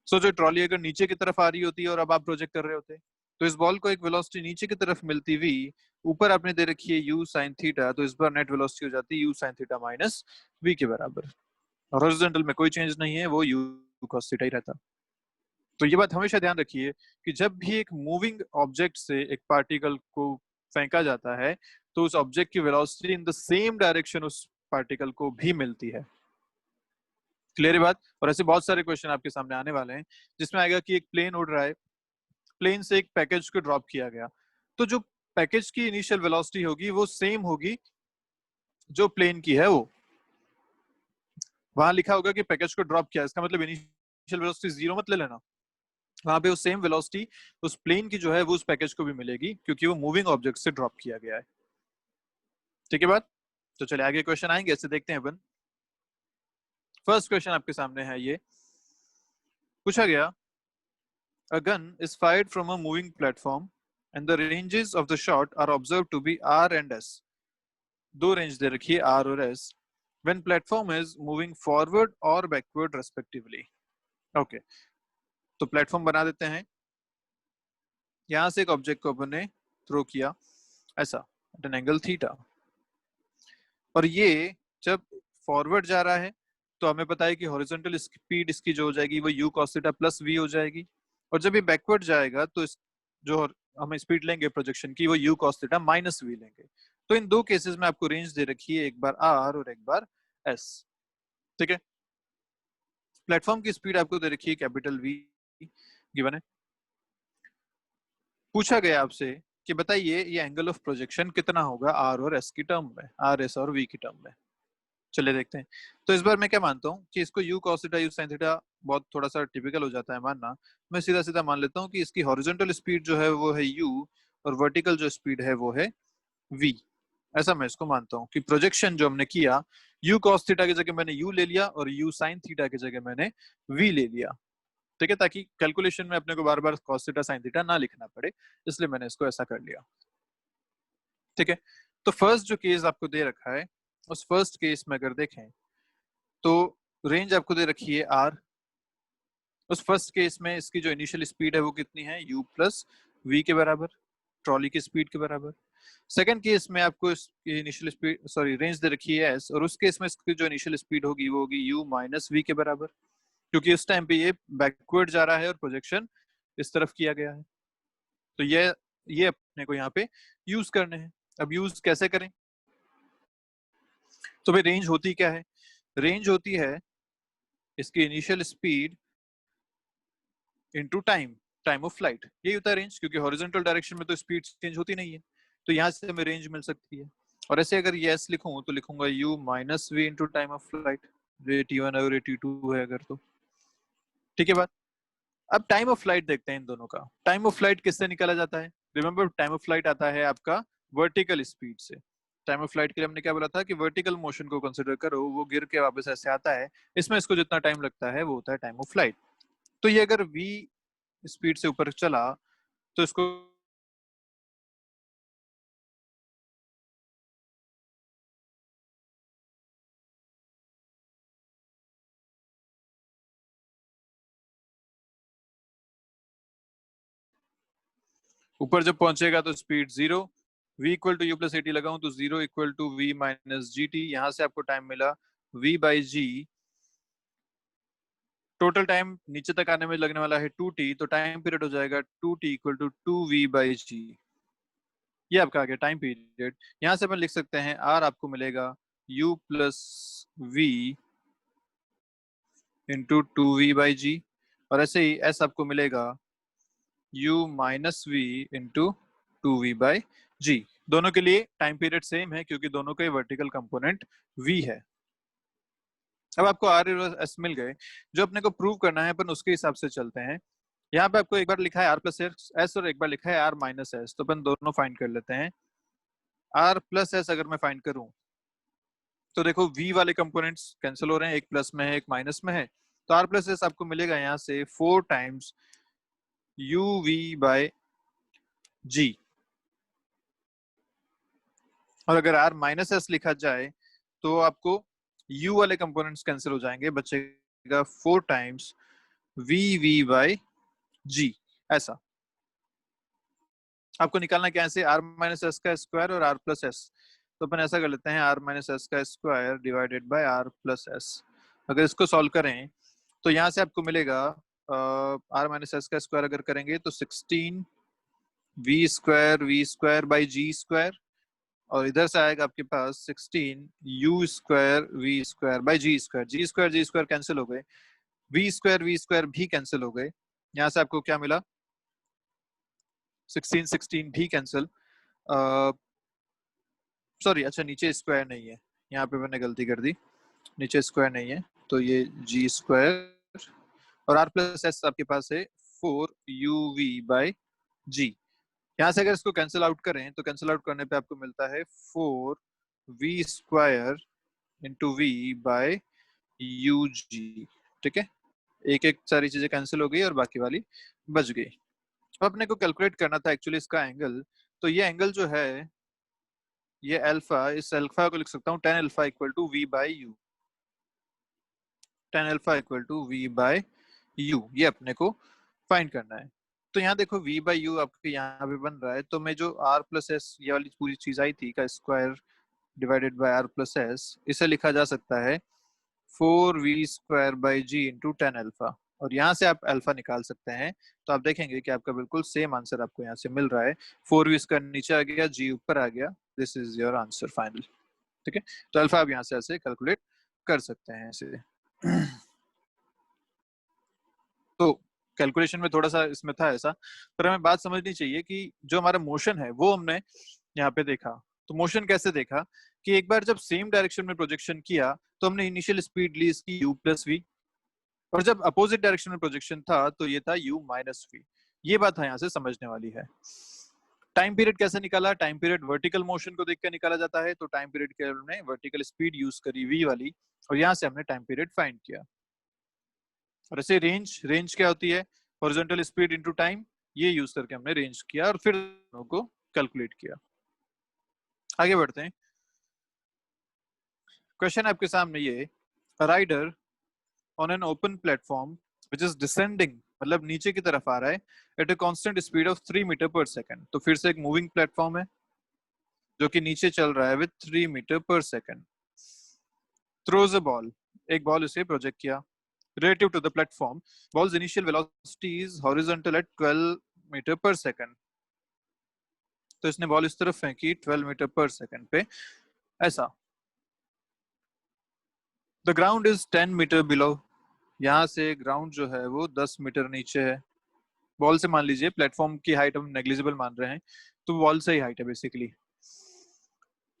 सो जो ट्रॉली अगर नीचे की तरफ आ रही होती है और अब आप प्रोजेक्ट कर रहे होते, तो इस बॉल को एक वेलोसिटी नीचे की तरफ मिलती v, ऊपर आपने दे रखी है u sin थीटा, तो इस बार नेट वेलोसिटी हो जाती है u sin theta minus v के बराबर। हॉरिजॉन्टल में कोई चेंज नहीं है, वो u cos थीटा ही रहता। तो ये बात हमेशा ध्यान रखिए कि जब भी एक मूविंग ऑब्जेक्ट से एक पार्टिकल को फेंका जाता है तो उस ऑब्जेक्ट की velocity in the same direction उस पार्टिकल को भी मिलती है। क्लियर है बात? और ऐसे बहुत सारे क्वेश्चन आपके सामने आने वाले हैं जिसमें आएगा कि एक प्लेन उड़ रहा है, प्लेन से एक पैकेज को ड्रॉप किया गया, तो जो पैकेज की इनिशियल वेलोसिटी होगी वो सेम होगी जो प्लेन की है। वो वहां लिखा होगा कि पैकेज को ड्रॉप किया, इसका मतलब इनिशियल वेलोसिटी जीरो मत ले लेना, वहां पे वो सेम वेलोसिटी उस प्लेन की जो है वो उस पैकेज को भी मिलेगी क्योंकि वो मूविंग ऑब्जेक्ट से ड्रॉप किया गया है। ठीक है बात? तो चलिए आगे क्वेश्चन आएंगे, ऐसे देखते हैं अपन। फर्स्ट क्वेश्चन आपके सामने है, ये पूछा गया a gun is fired from a moving platform and the ranges of the shot are observed to be r and s। दो रेंज दे रखी है r और s when platform is moving forward or backward respectively। Okay, तो platform बना देते हैं, यहां से एक ऑब्जेक्ट को अपन ने थ्रो किया ऐसा एट एन एंगल थीटा, और ये जब फॉरवर्ड जा रहा है तो हमें पता है कि हॉरिजॉन्टल स्पीड इसकी जो हो जाएगी वो u cos theta plus v हो जाएगी, और जब ये बैकवर्ड जाएगा तो इस जो हम स्पीड लेंगे प्रोजेक्शन की वो u cos theta minus v लेंगे। तो इन दो केसेस में आपको रेंज दे रखी है, एक बार r और एक बार s। ठीक है, प्लेटफॉर्म की स्पीड आपको दे रखी है कैपिटल v गिवन है। पूछा गया आपसे कि बताइए ये एंगल ऑफ प्रोजेक्शन कितना होगा r और s की टर्म में, r s और v की टर्म में। चलिए देखते हैं। तो इस बार मैं क्या मानता हूँ कि इसको u cos theta u sin theta बहुत थोड़ा सा टिपिकल हो जाता है मानना, मैं सीधा सीधा मान लेता हूँ कि इसकी हॉरिजॉन्टल स्पीड जो है वो है u और वर्टिकल जो स्पीड है वो है v। ऐसा मैं इसको मानता हूँ कि प्रोजेक्शन जो हमने किया u cos थीटा की जगह मैंने u ले लिया और u sin थीटा की जगह मैंने v ले लिया। ठीक है, ताकि कैलकुलेशन में अपने को बार बार cos थीटा sin थीटा ना लिखना पड़े, इसलिए मैंने इसको ऐसा कर लिया। ठीक है, तो फर्स्ट जो केस आपको दे रखा है उस फर्स्ट केस में अगर देखें तो रेंज आपको दे रखी है r। उस फर्स्ट केस में इसकी जो इनिशियल स्पीड है वो कितनी है, u प्लस v के बराबर, ट्रॉली की स्पीड के बराबर। सेकंड केस में आपको इसकी इनिशियल स्पीड सॉरी रेंज दे रखी है s, और उस केस में इसकी जो इनिशियल स्पीड होगी वो होगी u माइनस v के बराबर, क्योंकि इस टाइम पे ये बैकवर्ड जा रहा है और प्रोजेक्शन इस तरफ किया गया है। तो ये अपने को यहाँ पे यूज करने हैं। अब यूज कैसे करें? तो भाई रेंज होती क्या है? रेंज होती है इसकी initial speed into time of flight, यही होता है रेंज, क्योंकि हॉरिजॉन्टल डायरेक्शन में तो स्पीड चेंज होती नहीं है, तो यहाँ से हमें रेंज मिल सकती है। और ऐसे अगर ये एस लिखूं तो लिखूंगा u minus v into time of flight, जो ये t1 और ये t2 है अगर, तो ठीक है बात। अब टाइम ऑफ फ्लाइट देखते हैं इन दोनों का। टाइम ऑफ फ्लाइट किससे निकाला जाता है? रिमेंबर, टाइम ऑफ फ्लाइट आता है आपका वर्टिकल स्पीड से। टाइम ऑफ फ्लाइट के लिए हमने क्या बोला था कि वर्टिकल मोशन को कंसिडर करो, वो गिर के वापस ऐसे आता है, इसमें इसको जितना टाइम लगता है वो होता है टाइम ऑफ फ्लाइट। तो ये अगर v स्पीड से ऊपर चला तो इसको ऊपर जब पहुंचेगा तो speed 0, v equal to u plus a t लगाऊं तो 0 equal to v minus g t. यहां से आपको टाइम मिला v by g. Total time नीचे तक आने में लगने वाला है 2t, तो टाइम पीरियड हो जाएगा 2t equal to 2v by जी। ये आपका आ गया टाइम पीरियड। यहां से अपन लिख सकते हैं r आपको मिलेगा u plus v into 2v by g, और ऐसे ही s आपको मिलेगा u minus v into 2v by g. दोनों के लिए टाइम पीरियड सेम है क्योंकि दोनों का वर्टिकल कंपोनेंट v है। अब आपको आर एस मिल गए, जो अपने को प्रूव करना है अपन उसके हिसाब से चलते हैं। यहाँ पे आपको एक बार लिखा है आर प्लस एस और एक बार लिखा है आर माइनस एस, तो अपन दोनों फाइंड कर लेते हैं। आर प्लस एस अगर मैं फाइंड करूं तो देखो v वाले कंपोनेंट्स कैंसिल हो रहे हैं, एक प्लस में है एक माइनस में है, तो आर प्लस एस आपको मिलेगा यहाँ से 4 टाइम्स यू वी बाय जी। और अगर आर माइनस एस लिखा जाए तो आपको u वाले कंपोनेंट्स कैंसिल हो जाएंगे, बचेगा 4 टाइम्स वी बाय जी। ऐसा आपको निकालना क्या है, ऐसे आर माइनस एस का स्क्वायर और आर प्लस एस, तो अपन ऐसा कर लेते हैं आर माइनस एस का square divided by r plus s. अगर इसको सॉल्व करें तो यहाँ से आपको मिलेगा आर माइनस एस का स्क्वायर अगर करेंगे तो 16 v square by g square, और इधर से आएगा आपके पास 16 u square v square by g square cancel हो गए, वी स्क्वायर भी कैंसिल हो गए। यहाँ से आपको क्या मिला, 16 भी कैंसिल, सॉरी अच्छा नीचे स्क्वायर नहीं है, यहाँ पे मैंने गलती कर दी, नीचे स्क्वायर नहीं है, तो ये जी स्क्वायर और आर प्लस एस आपके पास है 4 यू वी बाई जी। यहाँ से अगर इसको कैंसिल आउट करें तो कैंसिल आउट करने पे आपको मिलता है 4 v square into v by u g. ठीक है, एक एक सारी चीजें कैंसिल हो गई और बाकी वाली बच गई। अब अपने को कैलकुलेट करना था एक्चुअली इसका एंगल, तो ये एंगल जो है ये अल्फा, इस अल्फा को लिख सकता हूँ tan alpha equal to v by u, tan alpha equal to v by u, ये अपने को फाइंड करना है। तो यहाँ देखो v बाई यू आपके यहाँ पे बन रहा है, तो मैं जो r प्लस एस ये वाली पूरी चीज आई थी का square divided by r plus s, इसे लिखा जा सकता है 4v square by g into tan alpha, और यहाँ से आप अल्फा निकाल सकते हैं। तो आप देखेंगे कि आपका बिल्कुल सेम आंसर आपको यहाँ से मिल रहा है, 4v स्क्वायर नीचे आ गया जी ऊपर आ गया, this is your answer final. ठीक है, तो अल्फा आप यहाँ से ऐसे कैलकुलेट कर सकते हैं ऐसे। तो कैलकुलेशन में थोड़ा सा इसमें था ऐसा, पर हमें बात समझनी चाहिए कि जो हमारा मोशन है वो हमने यहाँ पे देखा। तो मोशन कैसे देखा कि एक बार जब सेम डायरेक्शन में प्रोजेक्शन किया तो हमने इनिशियल स्पीड ली इसकी u प्लस वी, और जब अपोजिट डायरेक्शन में प्रोजेक्शन था तो ये था u माइनस वी। ये बात यहाँ से समझने वाली है। टाइम पीरियड कैसे निकाला, टाइम पीरियड वर्टिकल मोशन को देख कर निकाला जाता है, तो टाइम पीरियड के हमने वर्टिकल स्पीड यूज करी v वाली, और यहाँ से हमने टाइम पीरियड फाइंड किया। और ऐसे रेंज क्या होती है, हॉरिजॉन्टल स्पीड इनटू टाइम, ये यूज करके हमने रेंज किया और फिर दोनों को कैलकुलेट किया। आगे बढ़ते हैं, क्वेश्चन आपके सामने ये, rider on an open platform which is descending, मतलब नीचे की तरफ आ रहा है, at a constant speed of 3 metre पर सेकंड। तो फिर से एक मूविंग प्लेटफॉर्म है जो कि नीचे चल रहा है विद 3 मीटर पर सेकंड, थ्रोज अ बॉल, एक बॉल उसे प्रोजेक्ट किया। Relative to the platform, ball's initial velocity is horizontal at 12 metre पर सेकंड, तो इसने बॉल इस तरफ फेंकी 12 मीटर पर सेकंड पे ऐसा। The ground is 10 metre below, यहाँ से ग्राउंड जो है वो 10 मीटर नीचे है। वॉल से मान लीजिए, प्लेटफॉर्म की हाइट हम नेग्लिजिबल मान रहे हैं, तो वॉल से ही हाइट है बेसिकली।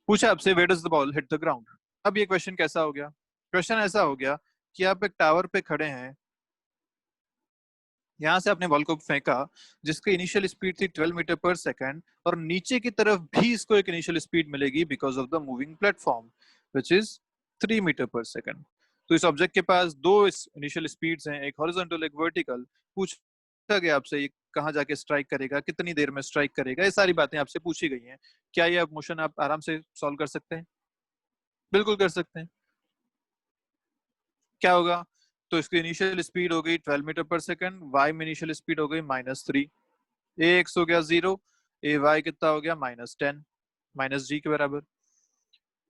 पूछा आपसे where does the ball hit the ground. अब ये क्वेश्चन कैसा हो गया? क्वेश्चन ऐसा हो गया कि आप एक टावर पे खड़े हैं, यहाँ से आपने बॉल को फेंका जिसकी इनिशियल स्पीड थी 12 मीटर पर सेकंड, और नीचे की तरफ भी इसको एक इनिशियल स्पीड मिलेगी because of the moving platform which is 3 metre पर सेकंड। तो इस ऑब्जेक्ट के पास दो इनिशियल स्पीड्स हैं, एक हॉरिजॉन्टल एक वर्टिकल। पूछा गया आपसे ये कहाँ जाके स्ट्राइक करेगा, कितनी देर में स्ट्राइक करेगा, ये सारी बातें आपसे पूछी गई हैं। क्या ये मोशन आप आराम से सॉल्व कर सकते हैं? बिल्कुल कर सकते हैं। क्या होगा? तो इसकी इनिशियल स्पीड हो गई 12 मीटर पर सेकंड, वाई में इनिशियल स्पीड हो गई -3, ए एक्स हो गया 0, ए वाई कितना हो गया -10, माइनस जी के बराबर।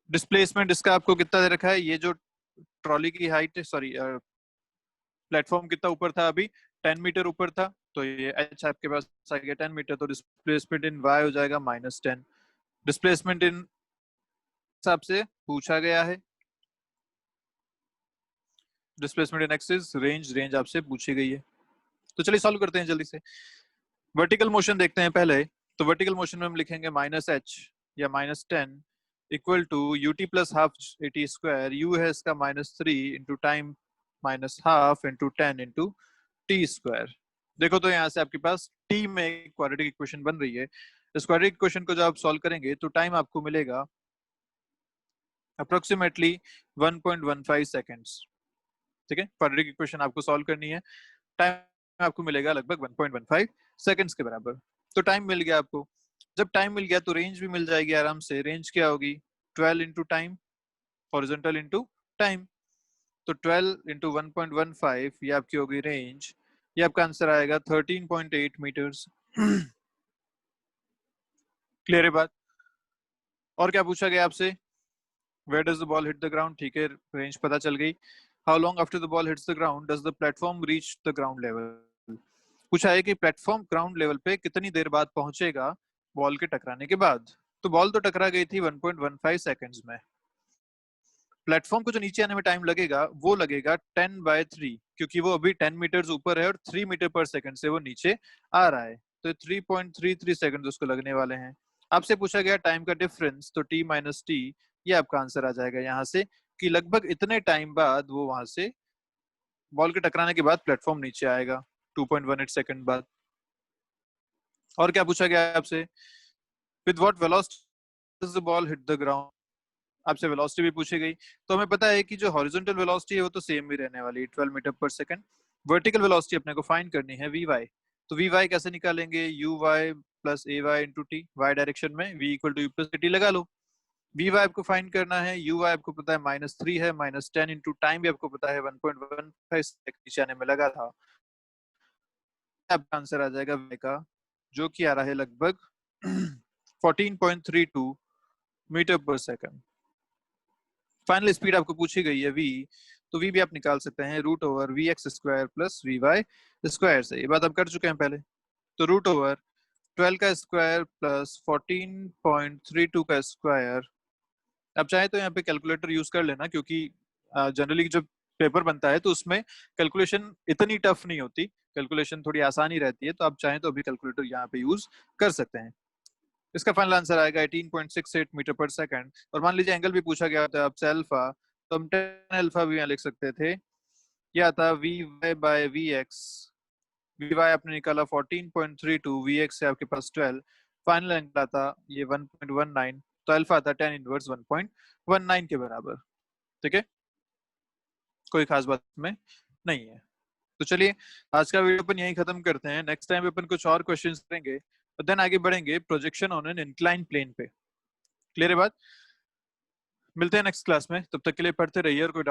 डिस्प्लेसमेंट इसका आपको कितना दे रखा है? ये जो ट्रॉली की हाइट, सॉरी प्लेटफॉर्म कितना ऊपर था अभी? 10 मीटर ऊपर था, तो ये एच आपके पास आ गया 10 मीटर, तो डिस्प्लेसमेंट इन वाई हो जाएगा -10। डिस्प्लेसमेंट इन हिसाब से पूछा गया है, displacement in x is range, range आपसे पूछी गई है। तो चलिए सॉल्व करते हैं जल्दी से। वर्टिकल मोशन देखते हैं पहले। तो वर्टिकल मोशन में हम लिखेंगे -h या -10 equal to ut plus half at square, u है इसका -3 into time minus half into 10 into t square. देखो तो यहाँ से आपके पास t में एक क्वाड्रेटिक इक्वेशन बन रही है। इस क्वाड्रेटिक इक्वेशन को जब आप सॉल्व करेंगे तो टाइम आपको मिलेगा अप्रोक्सीमेटली 1.15 सेकेंड्स। ठीक है, क्वाड्रेटिक इक्वेशन आपको सॉल्व करनी है, टाइम आपको मिलेगा लगभग 1.15 सेकंड्स के बराबर। तो टाइम मिल गया आपको। जब टाइम मिल गया तो रेंज भी मिल जाएगी आराम से। रेंज क्या होगी? 12 into time, horizontal into time. तो 12 इंटू 1.15 ये आपकी होगी रेंज। ये आपका आंसर आएगा 13.8 मीटर्स। क्लियर है बात? और क्या पूछा गया आपसे? Where does the ball hit the ground. ठीक है, रेंज पता चल गई। How long after the ball hits the ground does the platform reach the ground level. पूछा है कि प्लेटफॉर्म ग्राउंड लेवल पे कितनी देर बाद पहुंचेगा बॉल के टकराने के बाद। तो बॉल तो टकरा गई थी 1.15 सेकंड्स में। प्लेटफॉर्म को जो नीचे आने में टाइम लगेगा वो लगेगा 10/3, क्योंकि वो अभी 10 मीटर ऊपर है और 3 मीटर पर सेकंड से वो नीचे आ रहा है, तो 3.33 सेकंड उसको लगने वाले हैं। आपसे पूछा गया टाइम का डिफरेंस, तो t माइनस टी, ये आपका आंसर आ जाएगा यहाँ से कि लगभग इतने टाइम बाद वो वहां से बॉल के टकराने के बाद प्लेटफॉर्म नीचे आएगा, 2.18 सेकंड बाद। और क्या पूछा गया आपसे? With what velocity does the ball hit the ground. आपसे वेलोसिटी भी पूछी गई। तो हमें पता है कि जो हॉरिजॉन्टल वेलोसिटी है वो तो सेम ही रहने वाली है, 12 मीटर पर सेकंड। वर्टिकल वेलोसिटी अपने को फाइंड करनी है वी वाई। तो वी वाई कैसे निकालेंगे? U y plus a y into t, y direction में v equal to u plus t लगा लो। वी वाई आपको फाइंड करना है, यू वाई आपको पता है -3 है, -10 इंटू टाइम भी आपको पता है 1.15 सेकंड नीचे आने में लगा था। आपका आंसर आ जाएगा वी का, जो कि आ रहा है लगभग 14.32 मीटर पर सेकंड। फाइनल स्पीड आपको पूछी गई है v, तो v भी आप निकाल सकते हैं √vx² प्लस vy स्क्वायर से। ये बात आप कर चुके हैं पहले। तो √12 का स्क्वायर प्लस 14.32 का स्क्वायर। आप चाहे तो यहाँ पे कैलकुलेटर यूज कर लेना, क्योंकि जनरली जब पेपर बनता है तो उसमें कैलकुलेशन इतनी टफ नहीं होती, कैलकुलेशन थोड़ी आसानी रहती है, तो आप चाहें तो अभी कैलकुलेटर यहाँ पे यूज कर सकते हैं। इसका फाइनल आंसर आएगा 18.68 मीटर पर सेकंड। और मान लीजिए एंगल भी पूछा गया था आपसे अल्फा, तो हम tan अल्फा भी यहाँ लिख सकते थे। क्या था? V y by v x. V y आपने निकाला 14.32, वी एक्स है आपके पास 12, फाइनल एंगल आता ये 1.19, तो अल्फा आता tan इनवर्स 1.19 के बराबर। ठीक है, कोई खास बात में नहीं है। तो चलिए आज का वीडियो अपन यहीं खत्म करते हैं। नेक्स्ट टाइम अपन कुछ और क्वेश्चंस करेंगे और देन आगे बढ़ेंगे projection on an incline plane पे। क्लियर है बात? मिलते हैं नेक्स्ट क्लास में, तब तक के लिए पढ़ते रहिए और कोई